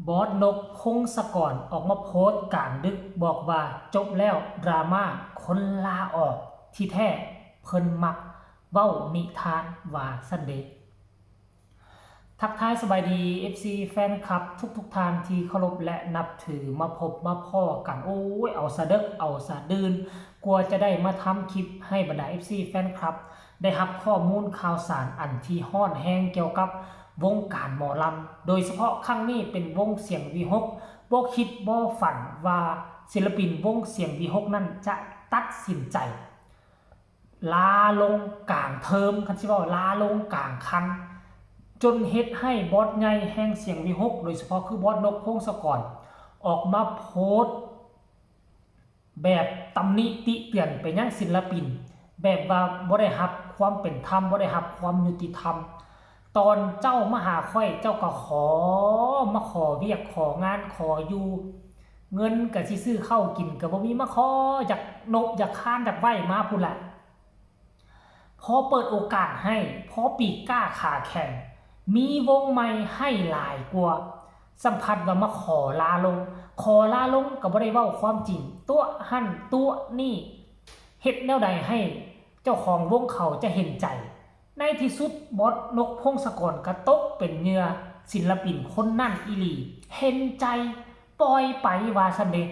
บอสนกพงศกรออกมาโพสต์กลางดึกบอกว่าจบแล้วดราม่าคนลาออกที่แท้เพิ่นมักเว้านิทานว่าซั่นเด้ทักทายสบายดี FC แฟนคลับทุกท่านที่เคารพและนับถือมาพบมาพ้อกันโอ้ยเอาซะเด้อเอาซะดื่นกลัวจะได้มาทำคลิปให้บรรดา FC แฟนคลับได้รับข้อมูลข่าวสารอันที่ฮ้อนแรงเกี่ยวกับวงการหมอลำโดยเฉพาะครั้งนี้เป็นวงเสียงวีหกบ่คิดบ่ฝันว่าศิลปินวงเสียงวีหกนั้นจะตัดสินใจลาลงกลางเทอมคันสิว่าลาลงกลางคันจนเฮ็ดให้บอสใหญ่แห่งเสียงวีหกโดยเฉพาะคือบอสนกพงศกรออกมาโพสต์แบบตำหนิติเตือนไปยังศิลปินแบบว่าบ่ได้รับความเป็นธรรมบ่ได้รับความยุติธรรมตอนเจ้ามาหาค่อยเจ้าก็มาขอเวียกของานขออยู่เงินก็สิซื้อข้าวกินก็บ่มีมาขออยากนบอยากค้านอยากไหว้มาพุ่นล่ะพอเปิดโอกาสให้พอปีกกล้าขาแข็งมีวงใหม่ให้หลายกว่าสัมผัสว่ามาขอลาลงก็บ่ได้เว้าความจริงตัวหั่นตัวนี่เฮ็ดแนวใดให้เจ้าของวงเขาจะเห็นใจในที่สุดบอสนกพงศกรก็ตกเป็นเหยื่อศิลปินคนนั่นอีหลีเห็นใจปล่อยไปว่าซั่นเด้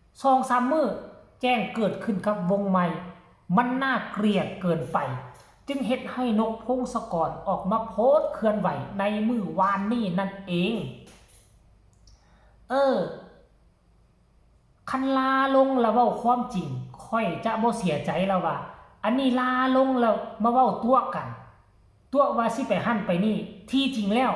2-3 มื้อแจ้งเกิดขึ้นกับวงใหม่มันน่าเกลียดเกินไปจึงเฮ็ดให้นกพงศกรออกมาโพสต์เคลื่อนไหวในมื้อวานนี้นั่นเองคันลาลงแล้วเว้าความจริงค่อยจะบ่เสียใจแล้วว่าอันนี้ลาลงแล้วมาเว้าตัวกันตัวว่าสิไปหั่นไปนี่ที่จริงแล้ว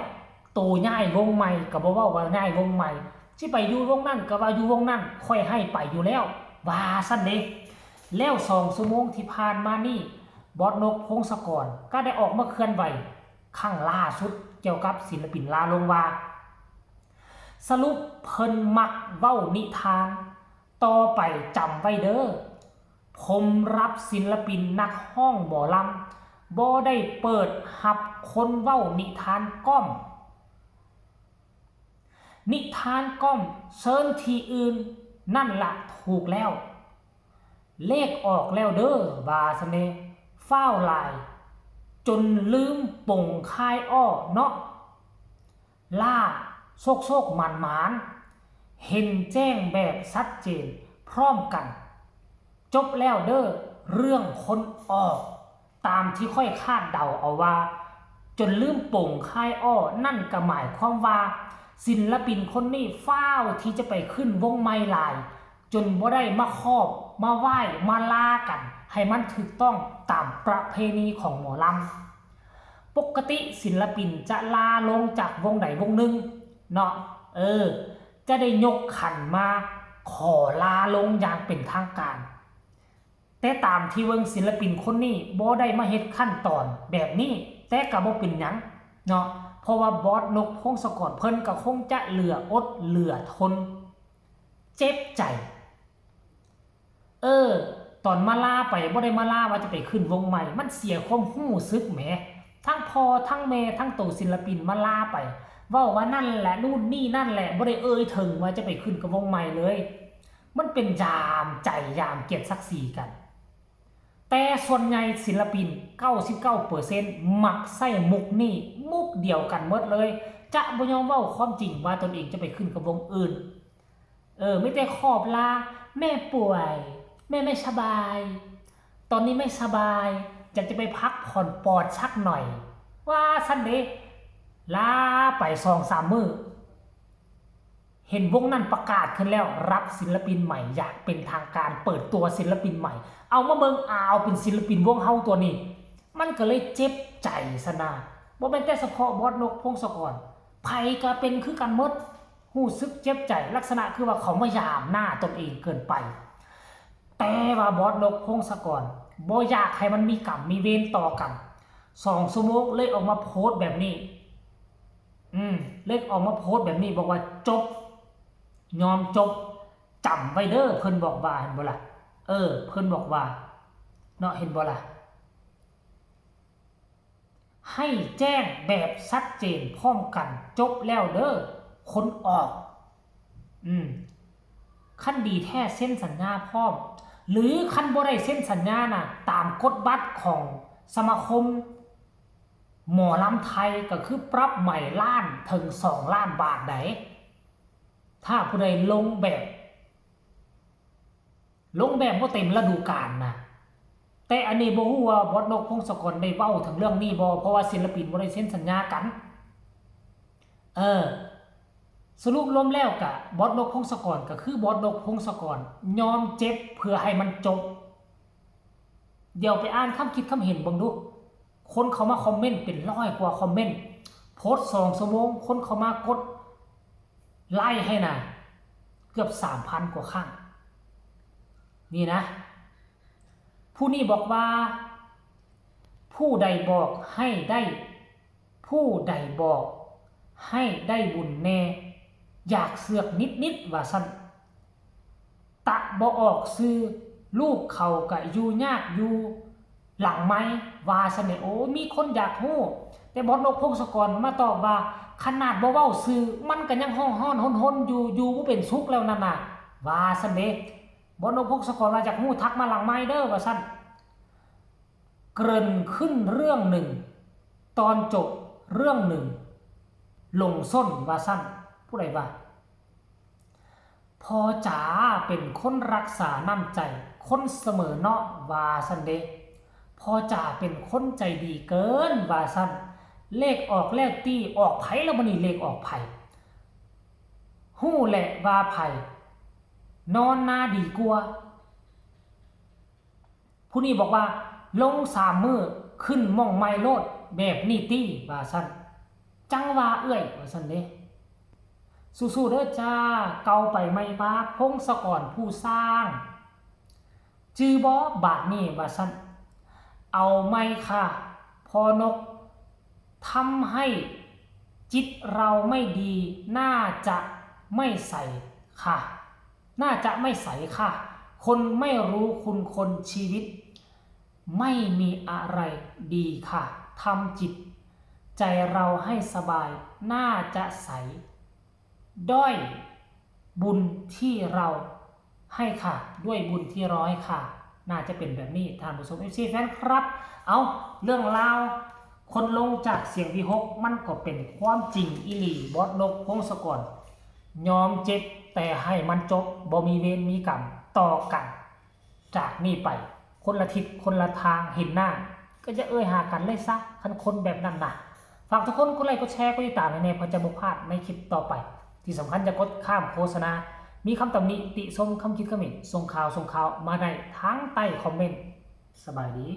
โตย้ายวงใหม่ก็บ่เว้าว่าย้ายวงใหม่สิไปอยู่วงนั้นก็ว่าอยู่วงนั้นค่อยให้ไปอยู่แล้วว่าซั่นเด้แล้ว2 ชั่วโมงที่ผ่านมานี่บอสนกพงศกรก็ได้ออกมาเคลื่อนไหวครั้งล่าสุดเกี่ยวกับศิลปินลาลงว่าสรุปเพิ่นมักเว้านิทานต่อไปจำไว้เด้อผมรับศิลปินนักฮ้องหมอลำบ่ได้เปิดรับคนเว้านิทานก้อมเชิญที่อื่นนั่นล่ะถูกแล้วเลขออกแล้วเด้อว่าซะแน่ฟ้าวหลายจนลืมป่งคายอ้อเนาะล่าโซกหมานเห็นแจ้งแบบชัดเจนพร้อมกันจบแล้วเด้อเรื่องคนออกตามที่ค่อยคาดเดาเอาว่าจนลืมป่งคายอ้อนั่นก็หมายความว่าศิลปินคนนี้ฟ้าวที่จะไปขึ้นวงไม้ลายจนบ่ได้มาครอบมาไหว้มาลากันให้มันถูกต้องตามประเพณีของหมอลำปกติศิลปินจะลาลงจากวงใดวงหนึ่งเนาะจะได้ยกขันมาขอลาลงอย่างเป็นทางการแต่ตามที่เบิ่งศิลปินคนนี้บ่ได้มาเฮ็ดขั้นตอนแบบนี้แต่ก็บ่เป็นหยังเนาะเพราะว่าบอสนกพงศกรเพิ่นก็คงจะเหลืออดเหลือทนเจ็บใจตอนมาลาไปบ่ได้มาลาว่าจะไปขึ้นวงใหม่มันเสียความรู้สึกแหมทั้งพ่อทั้งแม่ทั้งตัวศิลปินมาลาไปเว้าว่านั่นแหละนู่นนี่นั่นแหละบ่ได้ถึงว่าจะไปขึ้นกับวงใหม่เลยมันเป็นยามใจยามเกียรติศักดิ์ศรีกันแต่ส่วนใหญ่ศิลปิน 99% มักใส่มุกนี่มุกเดียวกันหมดเลยจะบ่ยอมเว้าความจริงว่าตนเองจะไปขึ้นกับวงอื่นไม่แต่ขอบลาแม่ป่วยแม่ไม่สบายตอนนี้ไม่สบายอยากจะไปพักผ่อนปอดสักหน่อยว่าซั่นเด้ลาไป2-3 มื้อเห็นวงนั้นประกาศขึ้นแล้วรับศิลปินใหม่อยากเป็นทางการเปิดตัวศิลปินใหม่เอามาเบิ่งเอาเป็นศิลปินวงเฮาตัวนี้มันก็เลยเจ็บใจซะนะบ่แม่นแต่เฉพาะบอสนกพงศกรไผก็เป็นคือกันหมดรู้สึกเจ็บใจลักษณะคือว่าเขามายามหน้าตนเองเกินไปแต่ว่าบอสนกพงศกรบ่อยากให้มันมีกรรมมีเวรต่อกัน2 ชั่วโมงเลยออกมาโพสต์แบบนี้เลยออกมาโพสต์แบบนี้บอกว่าจบยอมจบจำไว้เด้อเพิ่นบอกว่าเห็นบ่ล่ะเพิ่นบอกว่าเนาะเห็นบ่ล่ะให้แจ้งแบบชัดเจนพร้อมกันจบแล้วเด้อ คนออกขั้นดีแท้เส้นสัญญาพร้อมหรือขั้นบ่ได้เส้นสัญญาน่ะตามกฎบัตรของสมาคมหมอลำไทยก็คือปรับใหม่ล้านถึง2 ล้านบาทไหนถ้าผู้ใดลงแบบบ่เต็มฤดูกาลนะแต่อันนี้บ่ฮู้ว่าบอสนกพงศกรได้เว้าถึงเรื่องนี้บ่เพราะว่าศิลปินบ่ได้เซ็นสัญญากันสรุปรวมแล้วกะบอสนกพงศกรก็คือบอสนกพงศกรยอมเจ็บเพื่อให้มันจบเดี๋ยวไปอ่านคำคิดคำเห็นบังดูคนเขามาคอมเมนต์เป็น100 กว่าคอมเมนต์โพสต์2 ชั่วโมงคนเขามากดไล่ให้น่ะเกือบ 3,000 กว่าครั้งนี่นะผู้นี้บอกว่าผู้ใดบอกให้ได้บุญแน่อยากเสือกนิดว่าซั่นตะบ่ออกซื้อลูกเขาก็อยู่ยากอยู่หลังไม้ว่าซั่นนี่โอ้มีคนอยากฮู้แต่บอสนกพงศกรมาตอบว่าขนาดบ่เว้าซื้อมันก็ยังฮ้อนๆหนๆอยู่บ่เป็นสุขแล้วนั่นน่ะว่าซั่นเด้บอสนกพงศกรมาจากฮู้ทักมาหลังไม้เด้อว่าซั่นเกริ่นขึ้นเรื่องหนึ่งตอนจบเรื่องหนึ่งลงส้นว่าซั่นผู้ใดว่าพอจ๋าเป็นคนรักษาน้ำใจคนเสมอเนาะว่าซั่นเด้พอจ๋าเป็นคนใจดีเกินว่าซั่นเลขออกเลขตีออกไผแล้วมื้อนี้เลขออกไผฮู้แหละว่าไผนอนนาดีกว่าผู้นี้บอกว่าลง3 มื้อขึ้นม่องไม้โลดแบบนี้ติว่าซั่นจังว่าเอื้อยว่าซั่นเด้สู้ๆเด้อจ้าเก่าไปไม่ปาพงศกรผู้สร้างจื้อบ่บาดนี้ว่าซั่นเอาไม่ค่ะพอนกทำให้จิตเราไม่ดีน่าจะไม่ใส่ค่ะคนไม่รู้คุณคนชีวิตไม่มีอะไรดีค่ะทำจิตใจเราให้สบายน่าจะใสด้อยบุญที่เราให้ค่ะด้วยบุญที่เราให้ค่ะน่าจะเป็นแบบนี้ท่านผู้ชม FC แฟนครับเอาเรื่องราวคนลงจากเสียงวิหกมันก็เป็นความจริงอีหลีบอสนกพงศกรยอมเจ็บแต่ให้มันจบบ่มีเวรมีกรรมต่อกันจากนี้ไปคนละทิศคนละทางเห็นหน้าก็จะหากันเลยซะคันคนแบบนั้นนะฝากทุกคนกดไลค์กดแชร์กดติดตามให้แน่เพื่อจะบ่พลาดในคลิปต่อไปที่สำคัญจะกดข้ามโฆษณามีคำตำหนิติชมคำคิดคำเห็นส่งข่าวมาได้ทั้งใต้คอมเมนต์สบายดี